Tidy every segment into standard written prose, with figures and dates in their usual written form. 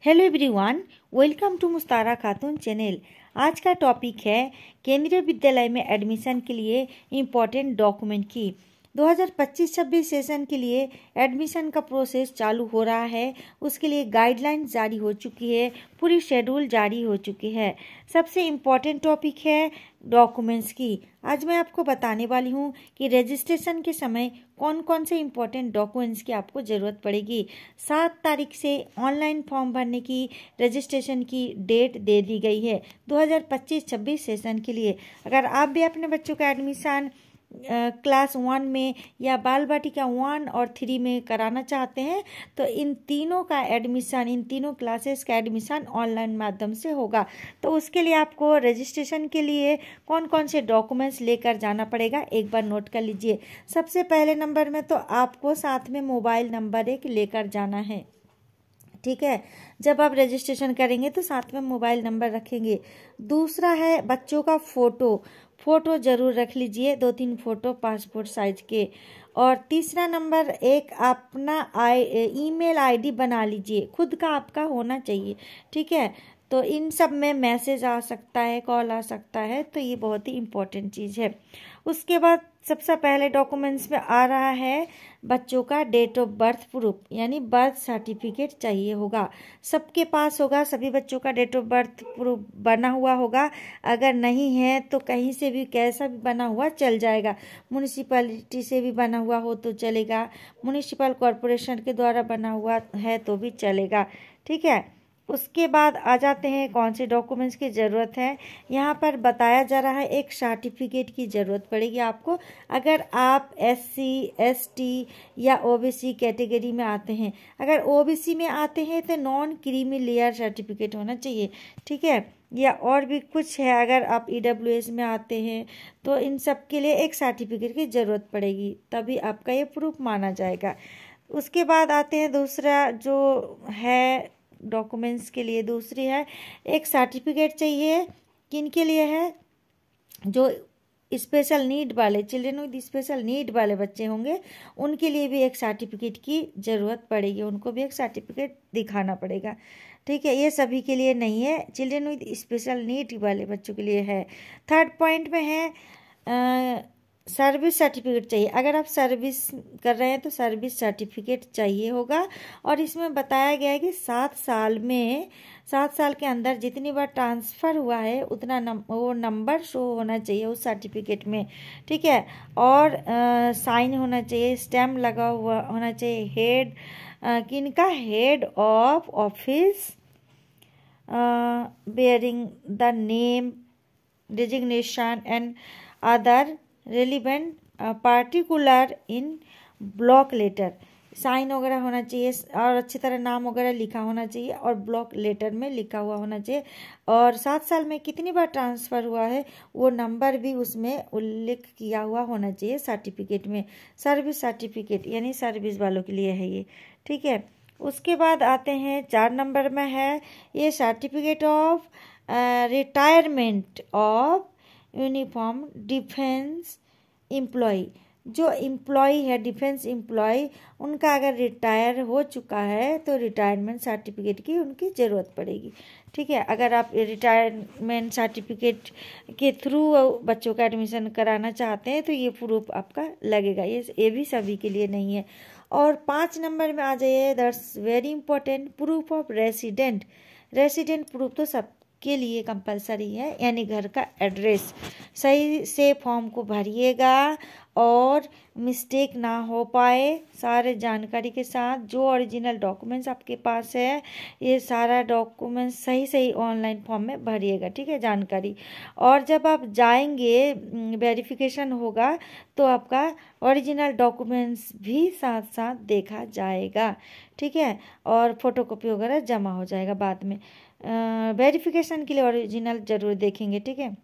Hello everyone, welcome to मुस्तारा Khatoon channel. आज का topic है केंद्रीय विद्यालय में एडमिशन के लिए इम्पोर्टेंट डॉक्यूमेंट की। 2025-26 सेशन के लिए एडमिशन का प्रोसेस चालू हो रहा है। उसके लिए गाइडलाइंस जारी हो चुकी है, पूरी शेड्यूल जारी हो चुकी है। सबसे इम्पोर्टेंट टॉपिक है डॉक्यूमेंट्स की। आज मैं आपको बताने वाली हूँ कि रजिस्ट्रेशन के समय कौन कौन से इम्पोर्टेंट डॉक्यूमेंट्स की आपको ज़रूरत पड़ेगी। 7 तारीख से ऑनलाइन फॉर्म भरने की रजिस्ट्रेशन की डेट दे दी गई है 2025-26 सेशन के लिए। अगर आप भी अपने बच्चों का एडमिशन क्लास 1 में या बाल बाटिका 1 और 3 में कराना चाहते हैं तो इन तीनों क्लासेस का एडमिशन ऑनलाइन माध्यम से होगा। तो उसके लिए आपको रजिस्ट्रेशन के लिए कौन कौन से डॉक्यूमेंट्स लेकर जाना पड़ेगा, एक बार नोट कर लीजिए। सबसे पहले नंबर में तो आपको साथ में मोबाइल नंबर एक लेकर जाना है, ठीक है। जब आप रजिस्ट्रेशन करेंगे तो साथ में मोबाइल नंबर रखेंगे। दूसरा है बच्चों का फ़ोटो ज़रूर रख लीजिए, 2-3 फ़ोटो पासपोर्ट साइज के। और तीसरा नंबर एक अपना ईमेल आईडी बना लीजिए, खुद का आपका होना चाहिए, ठीक है। तो इन सब में मैसेज आ सकता है, कॉल आ सकता है, तो ये बहुत ही इम्पोर्टेंट चीज़ है। उसके बाद सबसे पहले डॉक्यूमेंट्स में आ रहा है बच्चों का डेट ऑफ बर्थ प्रूफ, यानी बर्थ सर्टिफिकेट चाहिए होगा। सबके पास होगा, सभी बच्चों का डेट ऑफ बर्थ प्रूफ बना हुआ होगा। अगर नहीं है तो कहीं से भी कैसा भी बना हुआ चल जाएगा। म्यूनिसिपैलिटी से भी बना हुआ हो तो चलेगा, म्यूनिसिपल कॉरपोरेशन के द्वारा बना हुआ है तो भी चलेगा, ठीक है। उसके बाद आ जाते हैं कौन से डॉक्यूमेंट्स की ज़रूरत है। यहाँ पर बताया जा रहा है एक सर्टिफिकेट की ज़रूरत पड़ेगी आपको अगर आप SC ST या OBC कैटेगरी में आते हैं। अगर OBC में आते हैं तो नॉन क्रीमी लेयर सर्टिफिकेट होना चाहिए, ठीक है। या और भी कुछ है, अगर आप EWS में आते हैं तो इन सब के लिए एक सर्टिफिकेट की ज़रूरत पड़ेगी, तभी आपका ये प्रूफ माना जाएगा। उसके बाद आते हैं दूसरा जो है डॉक्यूमेंट्स के लिए, दूसरी है एक सर्टिफिकेट चाहिए। किन के लिए है? जो स्पेशल नीड वाले चिल्ड्रेन विद स्पेशल नीड वाले बच्चे होंगे उनके लिए भी एक सर्टिफिकेट की ज़रूरत पड़ेगी, उनको भी एक सर्टिफिकेट दिखाना पड़ेगा, ठीक है। ये सभी के लिए नहीं है, चिल्ड्रेन विद स्पेशल नीड वाले बच्चों के लिए है। थर्ड पॉइंट में है सर्विस सर्टिफिकेट चाहिए। अगर आप सर्विस कर रहे हैं तो सर्विस सर्टिफिकेट चाहिए होगा। और इसमें बताया गया है कि 7 साल के अंदर जितनी बार ट्रांसफ़र हुआ है उतना वो नंबर शो होना चाहिए उस सर्टिफिकेट में, ठीक है। और साइन होना चाहिए, स्टैम्प लगा हुआ होना चाहिए। हेड किनका? Head of office bearing the name, designation and other relevant particular in block letter. Sign वगैरह होना चाहिए और अच्छी तरह नाम वगैरह लिखा होना चाहिए और ब्लॉक लेटर में लिखा हुआ होना चाहिए। और 7 साल में कितनी बार ट्रांसफ़र हुआ है वो नंबर भी उसमें उल्लेख किया हुआ होना चाहिए सर्टिफिकेट में। सर्विस सर्टिफिकेट यानी सर्विस वालों के लिए है ये, ठीक है। उसके बाद आते हैं 4 नंबर में है ये certificate of retirement of uniform defence employ. जो एम्प्लॉय है डिफेंस एम्प्लॉय, उनका अगर रिटायर हो चुका है तो रिटायरमेंट सर्टिफिकेट की उनकी ज़रूरत पड़ेगी, ठीक है। अगर आप रिटायरमेंट सर्टिफिकेट के थ्रू बच्चों का एडमिशन कराना चाहते हैं तो ये प्रूफ आपका लगेगा, ये भी सभी के लिए नहीं है। और 5 नंबर में आ जाइए, that's very important, proof of resident proof तो सब के लिए कंपलसरी है, यानी घर का एड्रेस। सही से फॉर्म को भरिएगा और मिस्टेक ना हो पाए, सारे जानकारी के साथ। जो ओरिजिनल डॉक्यूमेंट्स आपके पास है ये सारा डॉक्यूमेंट्स सही ऑनलाइन फॉर्म में भरिएगा, ठीक है, जानकारी। और जब आप जाएंगे वेरिफिकेशन होगा तो आपका ओरिजिनल डॉक्यूमेंट्स भी साथ साथ देखा जाएगा, ठीक है। और फोटोकॉपी वगैरह जमा हो जाएगा बाद में। वेरिफिकेशन के लिए ओरिजिनल ज़रूर देखेंगे, ठीक है।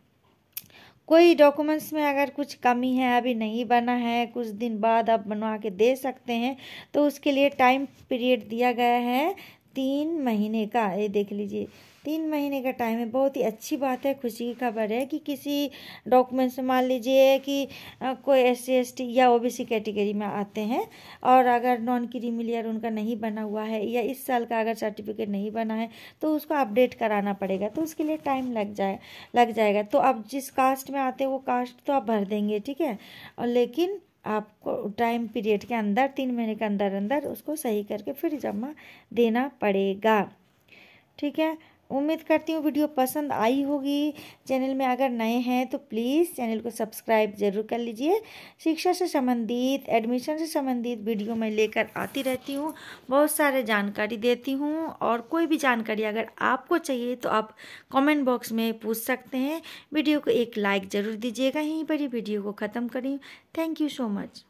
कोई डॉक्यूमेंट्स में अगर कुछ कमी है, अभी नहीं बना है, कुछ दिन बाद आप बनवा के दे सकते हैं, तो उसके लिए टाइम पीरियड दिया गया है 3 महीने का, ये देख लीजिए 3 महीने का टाइम है। बहुत ही अच्छी बात है, खुशी की खबर है कि किसी डॉक्यूमेंट्स में मान लीजिए कि कोई SC ST या OBC कैटेगरी में आते हैं और अगर नॉन क्रीमी लेयर उनका नहीं बना हुआ है या इस साल का अगर सर्टिफिकेट नहीं बना है तो उसको अपडेट कराना पड़ेगा, तो उसके लिए टाइम लग जाएगा। तो अब जिस कास्ट में आते हैं वो कास्ट तो आप भर देंगे, ठीक है, और लेकिन आपको टाइम पीरियड के अंदर 3 महीने के अंदर अंदर उसको सही करके फिर जमा देना पड़ेगा, ठीक है। उम्मीद करती हूँ वीडियो पसंद आई होगी। चैनल में अगर नए हैं तो प्लीज़ चैनल को सब्सक्राइब ज़रूर कर लीजिए। शिक्षा से संबंधित, एडमिशन से संबंधित वीडियो मैं लेकर आती रहती हूँ, बहुत सारे जानकारी देती हूँ, और कोई भी जानकारी अगर आपको चाहिए तो आप कमेंट बॉक्स में पूछ सकते हैं। वीडियो को एक लाइक ज़रूर दीजिएगा। यहीं पर ही वीडियो को ख़त्म करें। Thank you so much.